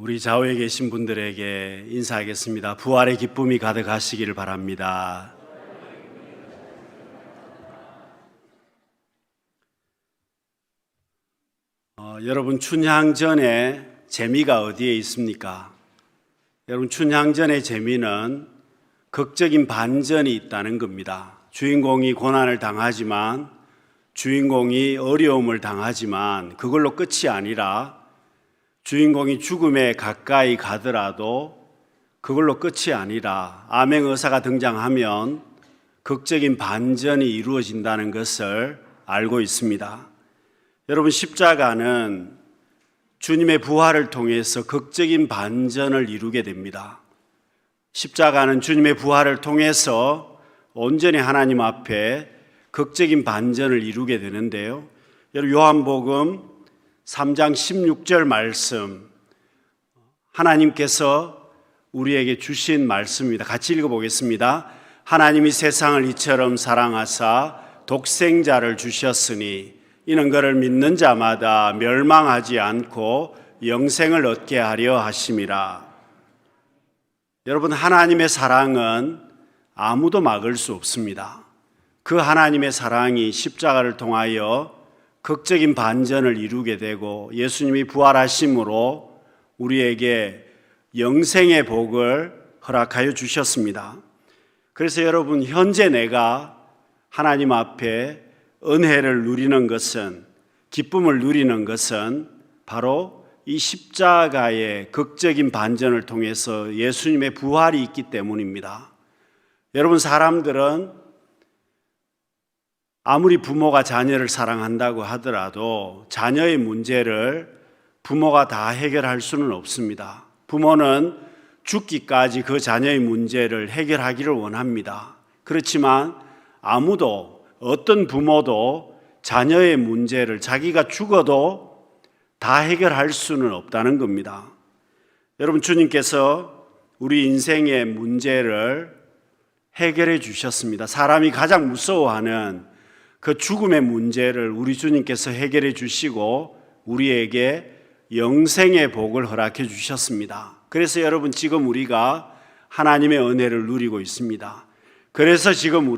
우리 좌우에 계신 분들에게 인사하겠습니다. 부활의 기쁨이 가득하시기를 바랍니다. 여러분, 춘향전의 재미가 어디에 있습니까? 여러분, 춘향전의 재미는 극적인 반전이 있다는 겁니다. 주인공이 고난을 당하지만, 주인공이 어려움을 당하지만 그걸로 끝이 아니라 주인공이 죽음에 가까이 가더라도 그걸로 끝이 아니라 암행어사가 등장하면 극적인 반전이 이루어진다는 것을 알고 있습니다. 여러분, 십자가는 주님의 부활을 통해서 극적인 반전을 이루게 됩니다. 십자가는 주님의 부활을 통해서 온전히 하나님 앞에 극적인 반전을 이루게 되는데요. 여러분, 요한복음 3장 16절 말씀, 하나님께서 우리에게 주신 말씀입니다. 같이 읽어보겠습니다. 하나님이 세상을 이처럼 사랑하사 독생자를 주셨으니 이는 그를 믿는 자마다 멸망하지 않고 영생을 얻게 하려 하심이라. 여러분, 하나님의 사랑은 아무도 막을 수 없습니다. 그 하나님의 사랑이 십자가를 통하여 극적인 반전을 이루게 되고 예수님이 부활하심으로 우리에게 영생의 복을 허락하여 주셨습니다. 그래서 여러분, 현재 내가 하나님 앞에 은혜를 누리는 것은, 기쁨을 누리는 것은 바로 이 십자가의 극적인 반전을 통해서 예수님의 부활이 있기 때문입니다. 여러분, 사람들은 아무리 부모가 자녀를 사랑한다고 하더라도 자녀의 문제를 부모가 다 해결할 수는 없습니다. 부모는 죽기까지 그 자녀의 문제를 해결하기를 원합니다. 그렇지만 아무도, 어떤 부모도 자녀의 문제를 자기가 죽어도 다 해결할 수는 없다는 겁니다. 여러분, 주님께서 우리 인생의 문제를 해결해 주셨습니다. 사람이 가장 무서워하는 그 죽음의 문제를 우리 주님께서 해결해 주시고 우리에게 영생의 복을 허락해 주셨습니다. 그래서 여러분, 지금 우리가 하나님의 은혜를 누리고 있습니다. 그래서 지금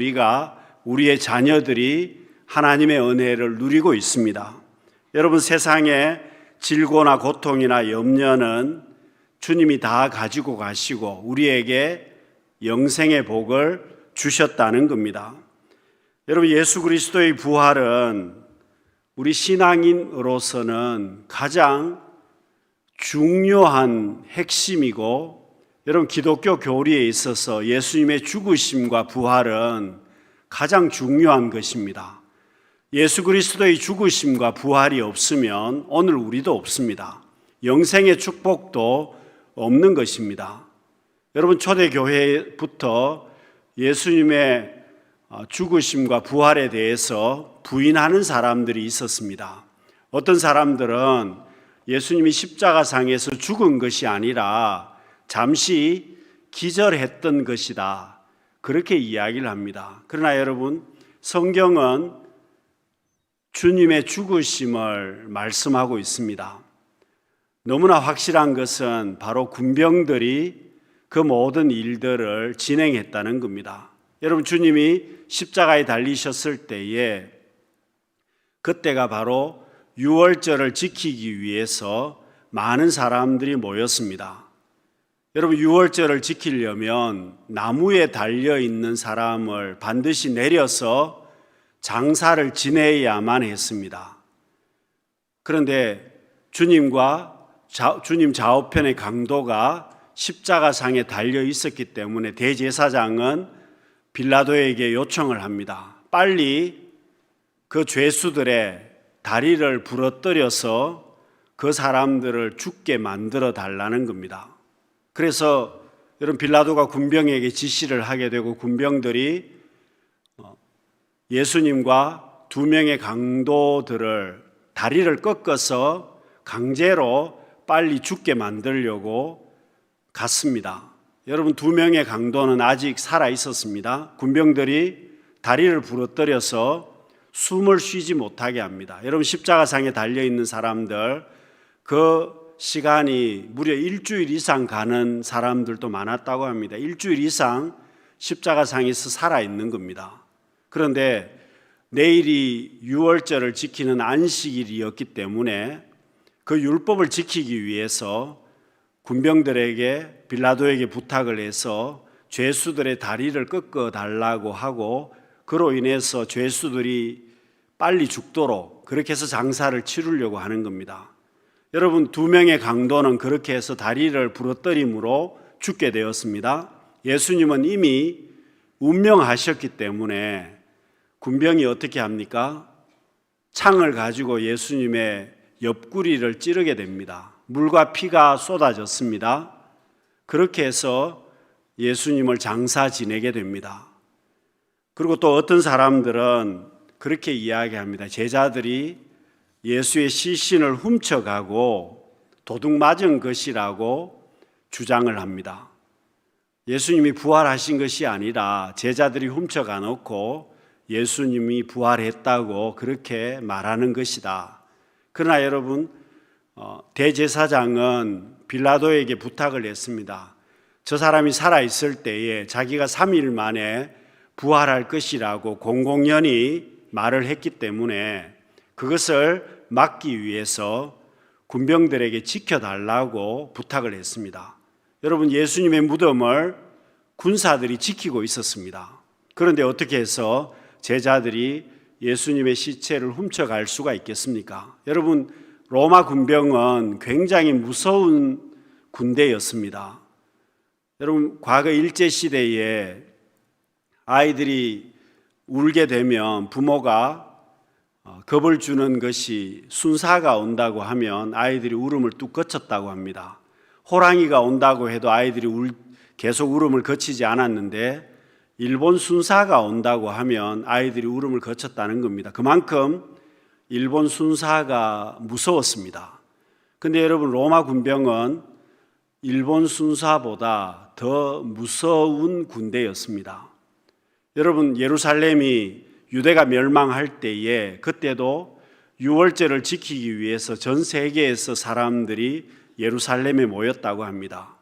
우리의 자녀들이 하나님의 은혜를 누리고 있습니다. 여러분, 세상에 질고나 고통이나 염려는 주님이 다 가지고 가시고 우리에게 영생의 복을 주셨다는 겁니다. 여러분, 예수 그리스도의 부활은 우리 신앙인으로서는 가장 중요한 핵심이고, 여러분, 기독교 교리에 있어서 예수님의 죽으심과 부활은 가장 중요한 것입니다. 예수 그리스도의 죽으심과 부활이 없으면 오늘 우리도 없습니다. 영생의 축복도 없는 것입니다. 여러분, 초대교회부터 예수님의 죽으심과 부활에 대해서 부인하는 사람들이 있었습니다. 어떤 사람들은 예수님이 십자가상에서 죽은 것이 아니라 잠시 기절했던 것이다, 그렇게 이야기를 합니다. 그러나 여러분, 성경은 주님의 죽으심을 말씀하고 있습니다. 너무나 확실한 것은 바로 군병들이 그 모든 일들을 진행했다는 겁니다. 여러분, 주님이 십자가에 달리셨을 때에 그때가 바로 유월절을 지키기 위해서 많은 사람들이 모였습니다. 여러분, 유월절을 지키려면 나무에 달려있는 사람을 반드시 내려서 장사를 지내야만 했습니다. 그런데 주님 좌우편의 강도가 십자가상에 달려 있었기 때문에 대제사장은 빌라도에게 요청을 합니다. 빨리 그 죄수들의 다리를 부러뜨려서 그 사람들을 죽게 만들어 달라는 겁니다. 그래서 여러분, 빌라도가 군병에게 지시를 하게 되고 군병들이 예수님과 두 명의 강도들을 다리를 꺾어서 강제로 빨리 죽게 만들려고 갔습니다. 여러분, 두 명의 강도는 아직 살아 있었습니다. 군병들이 다리를 부러뜨려서 숨을 쉬지 못하게 합니다. 여러분, 십자가상에 달려있는 사람들, 그 시간이 무려 일주일 이상 가는 사람들도 많았다고 합니다. 일주일 이상 십자가상에서 살아있는 겁니다. 그런데 내일이 유월절을 지키는 안식일이었기 때문에 그 율법을 지키기 위해서 군병들에게 빌라도에게 부탁을 해서 죄수들의 다리를 꺾어 달라고 하고 그로 인해서 죄수들이 빨리 죽도록 그렇게 해서 장사를 치르려고 하는 겁니다. 여러분, 2명의 강도는 그렇게 해서 다리를 부러뜨림으로 죽게 되었습니다. 예수님은 이미 운명하셨기 때문에 군병이 어떻게 합니까? 창을 가지고 예수님의 옆구리를 찌르게 됩니다. 물과 피가 쏟아졌습니다. 그렇게 해서 예수님을 장사 지내게 됩니다. 그리고 또 어떤 사람들은 그렇게 이야기합니다. 제자들이 예수의 시신을 훔쳐가고 도둑 맞은 것이라고 주장을 합니다. 예수님이 부활하신 것이 아니라 제자들이 훔쳐가 놓고 예수님이 부활했다고 그렇게 말하는 것이다. 그러나 여러분, 대제사장은 빌라도에게 부탁을 했습니다. 저 사람이 살아있을 때에 자기가 3일 만에 부활할 것이라고 공공연히 말을 했기 때문에 그것을 막기 위해서 군병들에게 지켜달라고 부탁을 했습니다. 여러분, 예수님의 무덤을 군사들이 지키고 있었습니다. 그런데 어떻게 해서 제자들이 예수님의 시체를 훔쳐갈 수가 있겠습니까? 여러분, 로마 군병은 굉장히 무서운 군대였습니다. 여러분, 과거 일제시대에 아이들이 울게 되면 부모가 겁을 주는 것이 순사가 온다고 하면 아이들이 울음을 뚝 그쳤다고 합니다. 호랑이가 온다고 해도 아이들이 계속 울음을 그치지 않았는데 일본 순사가 온다고 하면 아이들이 울음을 그쳤다는 겁니다. 그만큼 일본 순사가 무서웠습니다. 그런데 여러분, 로마 군병은 일본 순사보다 더 무서운 군대였습니다. 여러분, 예루살렘이 유대가 멸망할 때에 그때도 유월절을 지키기 위해서 전 세계에서 사람들이 예루살렘에 모였다고 합니다.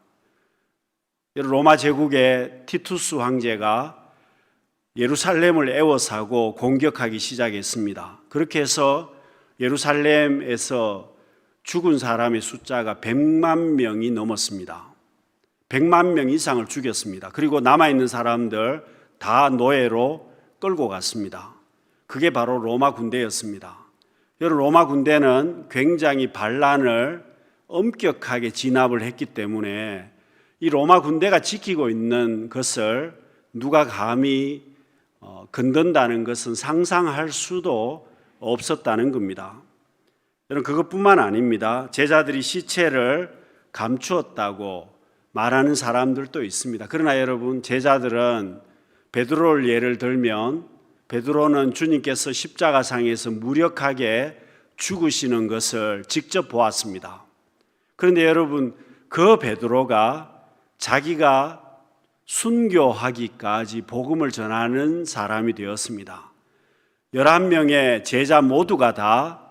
로마 제국의 티투스 황제가 예루살렘을 에워싸고 공격하기 시작했습니다. 그렇게 해서 예루살렘에서 죽은 사람의 숫자가 100만 명이 넘었습니다. 100만 명 이상을 죽였습니다. 그리고 남아있는 사람들 다 노예로 끌고 갔습니다. 그게 바로 로마 군대였습니다. 여러분, 로마 군대는 굉장히 반란을 엄격하게 진압을 했기 때문에 이 로마 군대가 지키고 있는 것을 누가 감히 건든다는 것은 상상할 수도 없었다는 겁니다. 여러분, 그것뿐만 아닙니다. 제자들이 시체를 감추었다고 말하는 사람들도 있습니다. 그러나 여러분, 제자들은 베드로를 예를 들면 베드로는 주님께서 십자가상에서 무력하게 죽으시는 것을 직접 보았습니다. 그런데 여러분, 그 베드로가 자기가 순교하기까지 복음을 전하는 사람이 되었습니다. 11명의 제자 모두가 다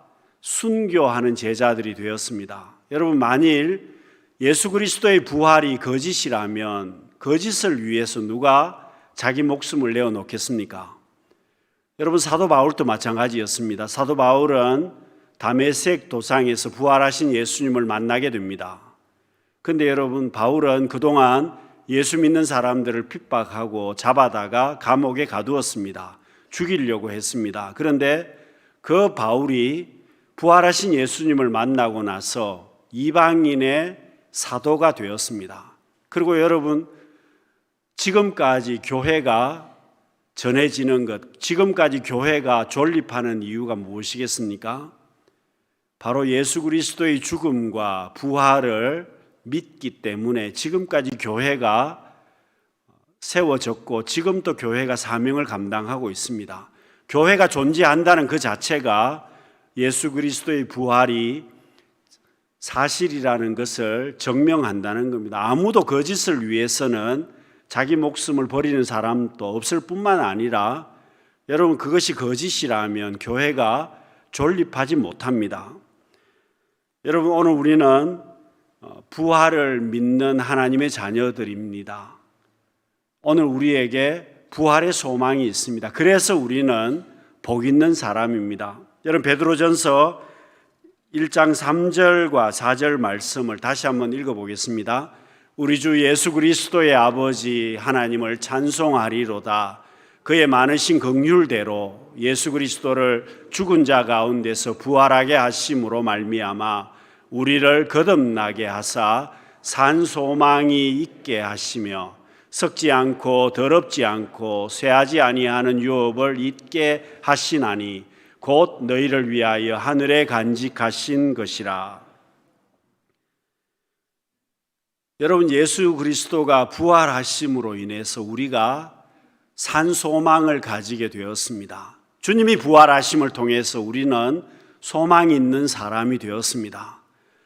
순교하는 제자들이 되었습니다. 여러분, 만일 예수 그리스도의 부활이 거짓이라면 거짓을 위해서 누가 자기 목숨을 내어놓겠습니까? 여러분, 사도 바울도 마찬가지였습니다. 사도 바울은 다메섹 도상에서 부활하신 예수님을 만나게 됩니다. 그런데 여러분, 바울은 그동안 예수 믿는 사람들을 핍박하고 잡아다가 감옥에 가두었습니다. 죽이려고 했습니다. 그런데 그 바울이 부활하신 예수님을 만나고 나서 이방인의 사도가 되었습니다. 그리고 여러분, 지금까지 교회가 전해지는 것, 지금까지 교회가 존립하는 이유가 무엇이겠습니까? 바로 예수 그리스도의 죽음과 부활을 믿기 때문에 지금까지 교회가 세워졌고 지금도 교회가 사명을 감당하고 있습니다. 교회가 존재한다는 그 자체가 예수 그리스도의 부활이 사실이라는 것을 증명한다는 겁니다. 아무도 거짓을 위해서는 자기 목숨을 버리는 사람도 없을 뿐만 아니라 여러분, 그것이 거짓이라면 교회가 존립하지 못합니다. 여러분, 오늘 우리는 부활을 믿는 하나님의 자녀들입니다. 오늘 우리에게 부활의 소망이 있습니다. 그래서 우리는 복 있는 사람입니다. 여러분, 베드로전서 1장 3절과 4절 말씀을 다시 한번 읽어보겠습니다. 우리 주 예수 그리스도의 아버지 하나님을 찬송하리로다. 그의 많으신 긍휼대로 예수 그리스도를 죽은 자 가운데서 부활하게 하심으로 말미암아 우리를 거듭나게 하사 산 소망이 있게 하시며 썩지 않고 더럽지 않고 쇠하지 아니하는 유업을 잊게 하시나니 곧 너희를 위하여 하늘에 간직하신 것이라. 여러분, 예수 그리스도가 부활하심으로 인해서 우리가 산 소망을 가지게 되었습니다. 주님이 부활하심을 통해서 우리는 소망 있는 사람이 되었습니다.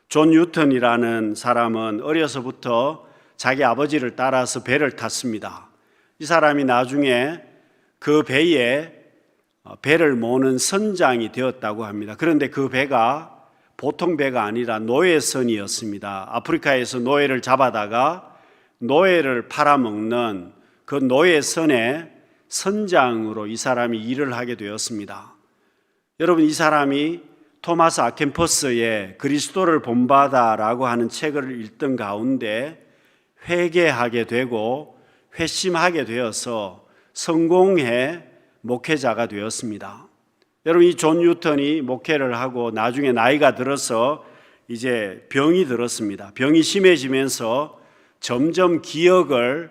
존 뉴턴이라는 사람은 어려서부터 자기 아버지를 따라서 배를 탔습니다. 이 사람이 나중에 그 배에 배를 모는 선장이 되었다고 합니다. 그런데 그 배가 보통 배가 아니라 노예선이었습니다. 아프리카에서 노예를 잡아다가 노예를 팔아먹는 그 노예선의 선장으로 이 사람이 일을 하게 되었습니다. 여러분, 이 사람이 토마스 아켄퍼스의 그리스도를 본받아라고 하는 책을 읽던 가운데 회개하게 되고 회심하게 되어서 성공해 목회자가 되었습니다. 여러분, 이 존 뉴턴이 목회를 하고 나중에 나이가 들어서 이제 병이 들었습니다. 병이 심해지면서 점점 기억을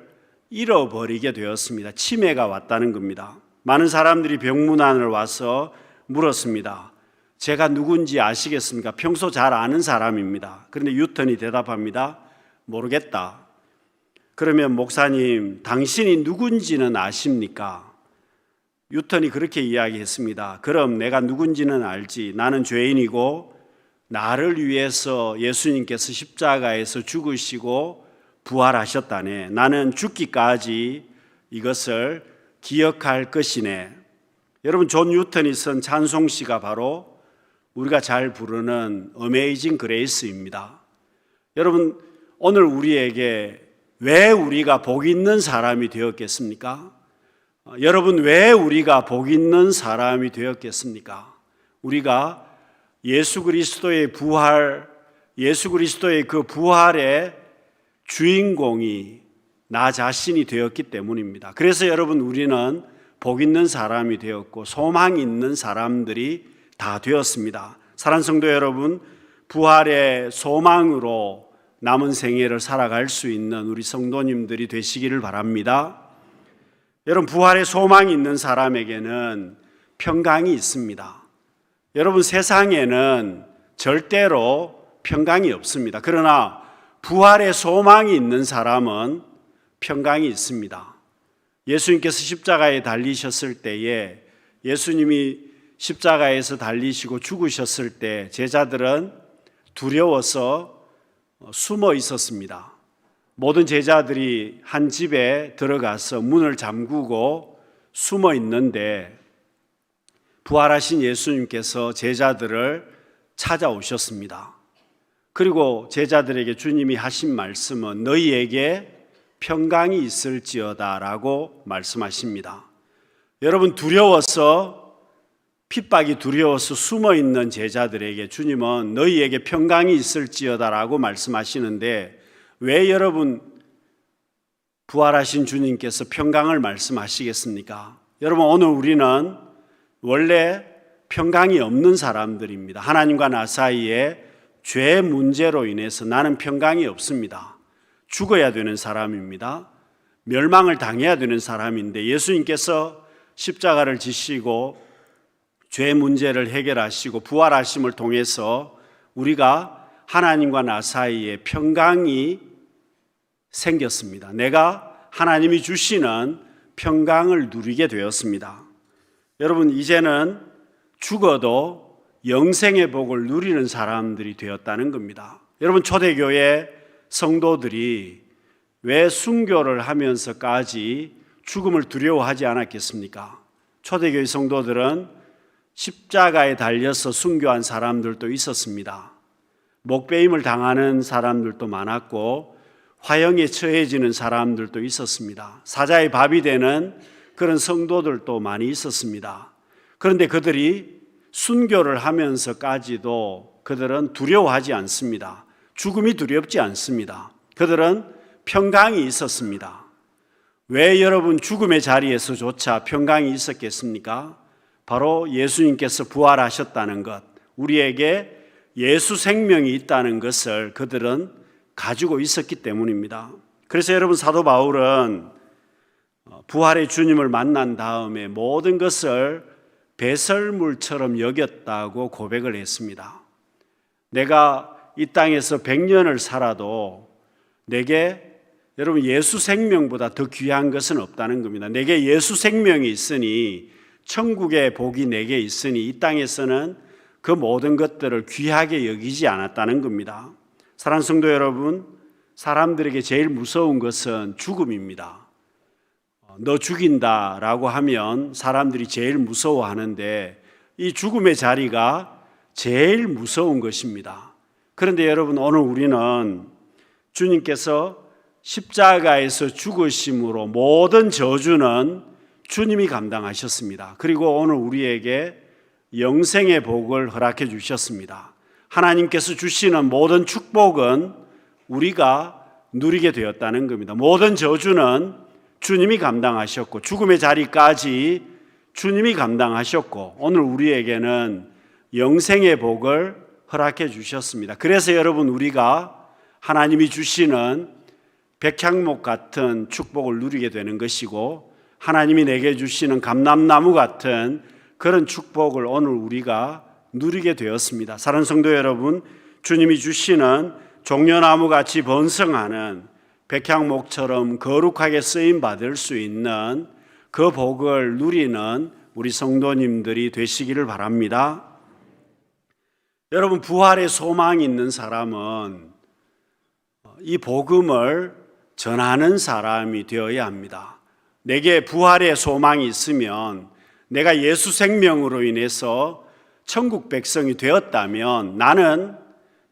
잃어버리게 되었습니다. 치매가 왔다는 겁니다. 많은 사람들이 병문안을 와서 물었습니다. 제가 누군지 아시겠습니까? 평소 잘 아는 사람입니다. 그런데 뉴턴이 대답합니다. 모르겠다. 그러면 목사님, 당신이 누군지는 아십니까? 뉴턴이 그렇게 이야기했습니다. 그럼 내가 누군지는 알지. 나는 죄인이고 나를 위해서 예수님께서 십자가에서 죽으시고 부활하셨다네. 나는 죽기까지 이것을 기억할 것이네. 여러분, 존 뉴턴이 쓴 찬송시가 바로 우리가 잘 부르는 어메이징 그레이스입니다. 여러분, 오늘 우리에게 왜 우리가 복 있는 사람이 되었겠습니까? 여러분, 왜 우리가 복 있는 사람이 되었겠습니까? 우리가 예수 그리스도의 부활, 예수 그리스도의 그 부활의 주인공이 나 자신이 되었기 때문입니다. 그래서 여러분, 우리는 복 있는 사람이 되었고 소망 있는 사람들이 다 되었습니다. 사랑하는 성도 여러분, 부활의 소망으로 남은 생애를 살아갈 수 있는 우리 성도님들이 되시기를 바랍니다. 여러분, 부활의 소망이 있는 사람에게는 평강이 있습니다. 여러분, 세상에는 절대로 평강이 없습니다. 그러나 부활의 소망이 있는 사람은 평강이 있습니다. 예수님께서 십자가에 달리셨을 때에 예수님이 십자가에서 달리시고 죽으셨을 때 제자들은 두려워서 숨어 있었습니다. 모든 제자들이 한 집에 들어가서 문을 잠그고 숨어 있는데 부활하신 예수님께서 제자들을 찾아오셨습니다. 그리고 제자들에게 주님이 하신 말씀은 너희에게 평강이 있을지어다 라고 말씀하십니다. 여러분, 핍박이 두려워서 숨어 있는 제자들에게 주님은 너희에게 평강이 있을지어다 라고 말씀하시는데 왜 여러분 부활하신 주님께서 평강을 말씀하시겠습니까? 여러분, 오늘 우리는 원래 평강이 없는 사람들입니다. 하나님과 나 사이에 죄 문제로 인해서 나는 평강이 없습니다. 죽어야 되는 사람입니다. 멸망을 당해야 되는 사람인데 예수님께서 십자가를 지시고 죄 문제를 해결하시고 부활하심을 통해서 우리가 하나님과 나 사이에 평강이 생겼습니다. 내가 하나님이 주시는 평강을 누리게 되었습니다. 여러분, 이제는 죽어도 영생의 복을 누리는 사람들이 되었다는 겁니다. 여러분, 초대교회 성도들이 왜 순교를 하면서까지 죽음을 두려워하지 않았겠습니까? 초대교회 성도들은 십자가에 달려서 순교한 사람들도 있었습니다. 목베임을 당하는 사람들도 많았고 화형에 처해지는 사람들도 있었습니다. 사자의 밥이 되는 그런 성도들도 많이 있었습니다. 그런데 그들이 순교를 하면서까지도 그들은 두려워하지 않습니다. 죽음이 두렵지 않습니다. 그들은 평강이 있었습니다. 왜 여러분 죽음의 자리에서조차 평강이 있었겠습니까? 바로 예수님께서 부활하셨다는 것, 우리에게 예수 생명이 있다는 것을 그들은 가지고 있었기 때문입니다. 그래서 여러분 사도 바울은 부활의 주님을 만난 다음에 모든 것을 배설물처럼 여겼다고 고백을 했습니다. 내가 이 땅에서 100년을 살아도 내게 여러분 예수 생명보다 더 귀한 것은 없다는 겁니다. 내게 예수 생명이 있으니, 천국의 복이 내게 있으니 이 땅에서는 그 모든 것들을 귀하게 여기지 않았다는 겁니다. 사랑하는 성도 여러분, 사람들에게 제일 무서운 것은 죽음입니다. 너 죽인다라고 하면 사람들이 제일 무서워하는데 이 죽음의 자리가 제일 무서운 것입니다. 그런데 여러분, 오늘 우리는 주님께서 십자가에서 죽으심으로 모든 저주는 주님이 감당하셨습니다. 그리고 오늘 우리에게 영생의 복을 허락해 주셨습니다. 하나님께서 주시는 모든 축복은 우리가 누리게 되었다는 겁니다. 모든 저주는 주님이 감당하셨고 죽음의 자리까지 주님이 감당하셨고 오늘 우리에게는 영생의 복을 허락해 주셨습니다. 그래서 여러분, 우리가 하나님이 주시는 백향목 같은 축복을 누리게 되는 것이고 하나님이 내게 주시는 감람나무 같은 그런 축복을 오늘 우리가 누리게 되었습니다. 사랑하는 성도 여러분, 주님이 주시는 종려나무같이 번성하는 백향목처럼 거룩하게 쓰임받을 수 있는 그 복을 누리는 우리 성도님들이 되시기를 바랍니다. 여러분, 부활의 소망이 있는 사람은 이 복음을 전하는 사람이 되어야 합니다. 내게 부활의 소망이 있으면, 내가 예수 생명으로 인해서 천국 백성이 되었다면 나는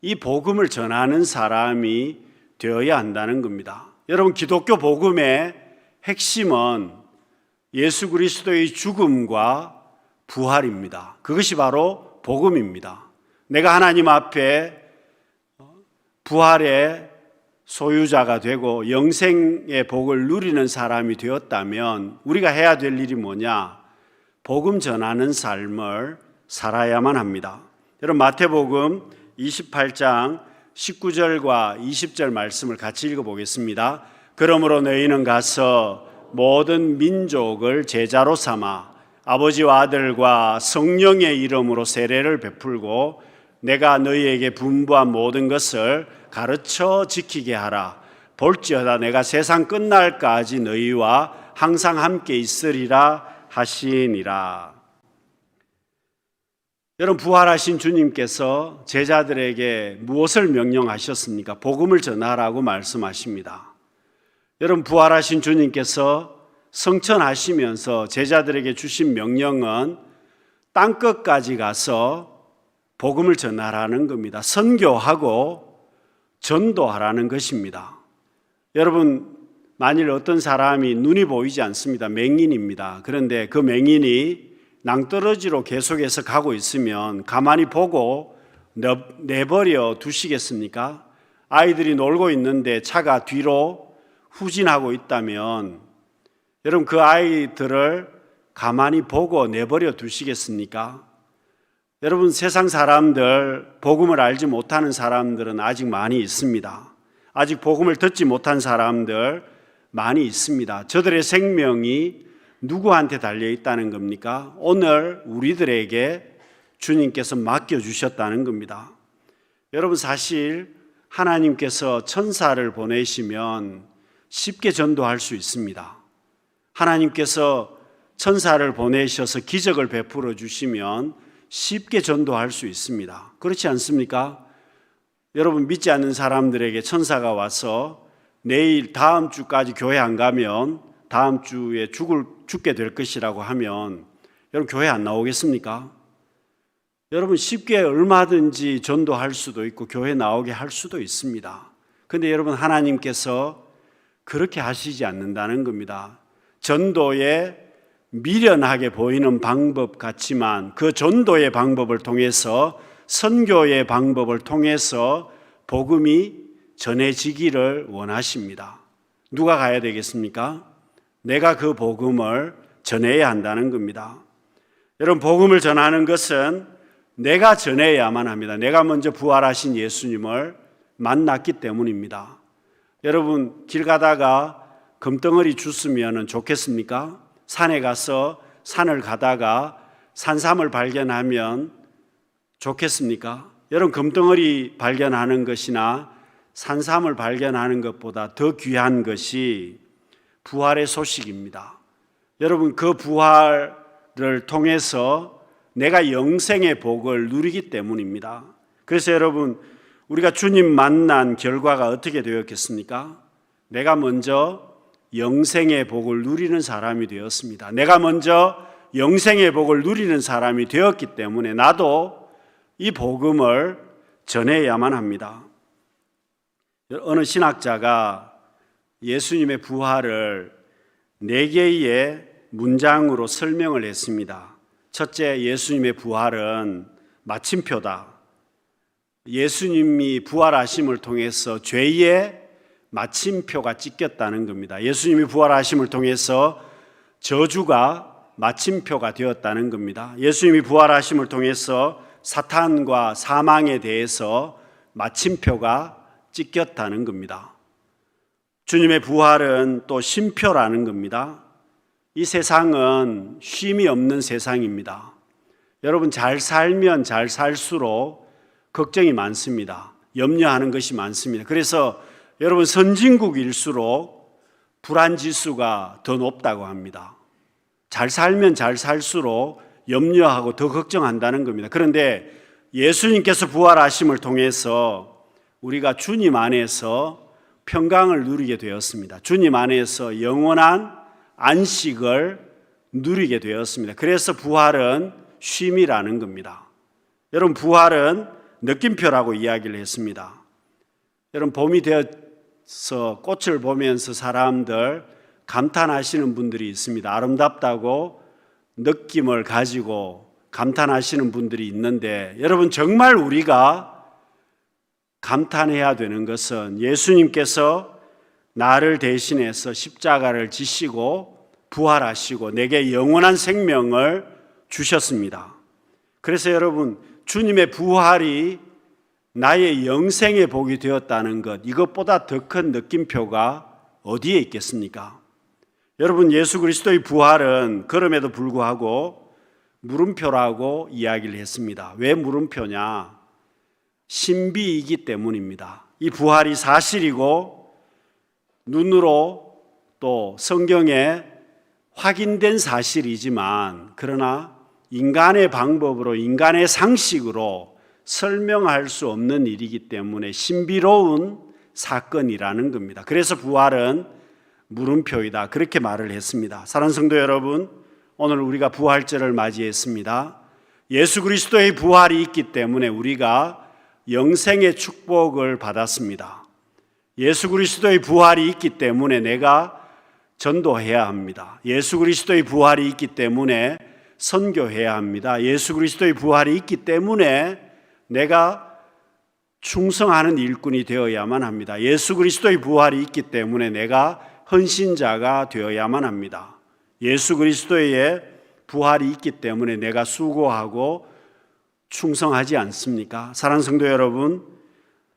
이 복음을 전하는 사람이 되어야 한다는 겁니다. 여러분, 기독교 복음의 핵심은 예수 그리스도의 죽음과 부활입니다. 그것이 바로 복음입니다. 내가 하나님 앞에 부활의 소유자가 되고 영생의 복을 누리는 사람이 되었다면 우리가 해야 될 일이 뭐냐? 복음 전하는 삶을 살아야만 합니다. 여러분, 마태복음 28장 19절과 20절 말씀을 같이 읽어보겠습니다. 그러므로 너희는 가서 모든 민족을 제자로 삼아 아버지와 아들과 성령의 이름으로 세례를 베풀고 내가 너희에게 분부한 모든 것을 가르쳐 지키게 하라. 볼지어다 내가 세상 끝날까지 너희와 항상 함께 있으리라 하시니라. 여러분, 부활하신 주님께서 제자들에게 무엇을 명령하셨습니까? 복음을 전하라고 말씀하십니다. 여러분, 부활하신 주님께서 성천하시면서 제자들에게 주신 명령은 땅끝까지 가서 복음을 전하라는 겁니다. 선교하고 전도하라는 것입니다. 여러분, 만일 어떤 사람이 눈이 보이지 않습니다. 맹인입니다. 그런데 그 맹인이 낭떠러지로 계속해서 가고 있으면 가만히 보고 내버려 두시겠습니까? 아이들이 놀고 있는데 차가 뒤로 후진하고 있다면 여러분, 그 아이들을 가만히 보고 내버려 두시겠습니까? 여러분, 세상 사람들, 복음을 알지 못하는 사람들은 아직 많이 있습니다. 아직 복음을 듣지 못한 사람들 많이 있습니다. 저들의 생명이 누구한테 달려 있다는 겁니까? 오늘 우리들에게 주님께서 맡겨주셨다는 겁니다. 여러분, 사실 하나님께서 천사를 보내시면 쉽게 전도할 수 있습니다. 하나님께서 천사를 보내셔서 기적을 베풀어 주시면 쉽게 전도할 수 있습니다. 그렇지 않습니까? 여러분, 믿지 않는 사람들에게 천사가 와서 내일 다음 주까지 교회 안 가면 다음 주에 죽게 될 것이라고 하면 여러분, 교회 안 나오겠습니까? 여러분 쉽게 얼마든지 전도할 수도 있고 교회 나오게 할 수도 있습니다. 그런데 여러분 하나님께서 그렇게 하시지 않는다는 겁니다. 전도에 미련하게 보이는 방법 같지만 그 전도의 방법을 통해서 선교의 방법을 통해서 복음이 전해지기를 원하십니다. 누가 가야 되겠습니까? 내가 그 복음을 전해야 한다는 겁니다. 여러분 복음을 전하는 것은 내가 전해야만 합니다. 내가 먼저 부활하신 예수님을 만났기 때문입니다. 여러분 길 가다가 금덩어리 주스면 좋겠습니까? 산에 가서 산을 가다가 산삼을 발견하면 좋겠습니까? 여러분 금덩어리 발견하는 것이나 산삼을 발견하는 것보다 더 귀한 것이 부활의 소식입니다. 여러분 그 부활을 통해서 내가 영생의 복을 누리기 때문입니다. 그래서 여러분 우리가 주님 만난 결과가 어떻게 되었겠습니까? 내가 먼저 영생의 복을 누리는 사람이 되었습니다. 내가 먼저 영생의 복을 누리는 사람이 되었기 때문에 나도 이 복음을 전해야만 합니다. 어느 신학자가 예수님의 부활을 4개의 문장으로 설명을 했습니다. 첫째, 예수님의 부활은 마침표다. 예수님이 부활하심을 통해서 죄의 마침표가 찍혔다는 겁니다. 예수님이 부활하심을 통해서 저주가 마침표가 되었다는 겁니다. 예수님이 부활하심을 통해서 사탄과 사망에 대해서 마침표가 찍혔다는 겁니다. 주님의 부활은 또 쉼표라는 겁니다. 이 세상은 쉼이 없는 세상입니다. 여러분 잘 살면 잘 살수록 걱정이 많습니다. 염려하는 것이 많습니다. 그래서 여러분 선진국일수록 불안지수가 더 높다고 합니다. 잘 살면 잘 살수록 염려하고 더 걱정한다는 겁니다. 그런데 예수님께서 부활하심을 통해서 우리가 주님 안에서 평강을 누리게 되었습니다. 주님 안에서 영원한 안식을 누리게 되었습니다. 그래서 부활은 쉼이라는 겁니다. 여러분 부활은 느낌표라고 이야기를 했습니다. 여러분 봄이 되어서 꽃을 보면서 사람들 감탄하시는 분들이 있습니다. 아름답다고 느낌을 가지고 감탄하시는 분들이 있는데 여러분 정말 우리가 감탄해야 되는 것은 예수님께서 나를 대신해서 십자가를 지시고 부활하시고 내게 영원한 생명을 주셨습니다. 그래서 여러분 주님의 부활이 나의 영생의 복이 되었다는 것, 이것보다 더 큰 느낌표가 어디에 있겠습니까? 여러분 예수 그리스도의 부활은 그럼에도 불구하고 물음표라고 이야기를 했습니다. 왜 물음표냐? 신비이기 때문입니다. 이 부활이 사실이고 눈으로 또 성경에 확인된 사실이지만 그러나 인간의 방법으로 인간의 상식으로 설명할 수 없는 일이기 때문에 신비로운 사건이라는 겁니다. 그래서 부활은 물음표이다 그렇게 말을 했습니다. 사랑하는 성도 여러분, 오늘 우리가 부활절을 맞이했습니다. 예수 그리스도의 부활이 있기 때문에 우리가 영생의 축복을 받았습니다. 예수 그리스도의 부활이 있기 때문에 내가 전도해야 합니다. 예수 그리스도의 부활이 있기 때문에 선교해야 합니다. 예수 그리스도의 부활이 있기 때문에 내가 충성하는 일꾼이 되어야만 합니다. 예수 그리스도의 부활이 있기 때문에 내가 헌신자가 되어야만 합니다. 예수 그리스도의 부활이 있기 때문에 내가 수고하고 충성하지 않습니까? 사랑하는 성도 여러분,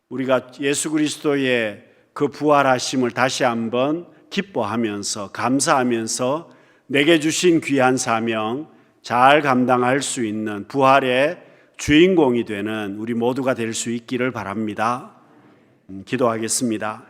우리가 예수 그리스도의 그 부활하심을 다시 한번 기뻐하면서 감사하면서 내게 주신 귀한 사명 잘 감당할 수 있는 부활의 주인공이 되는 우리 모두가 될 수 있기를 바랍니다. 기도하겠습니다.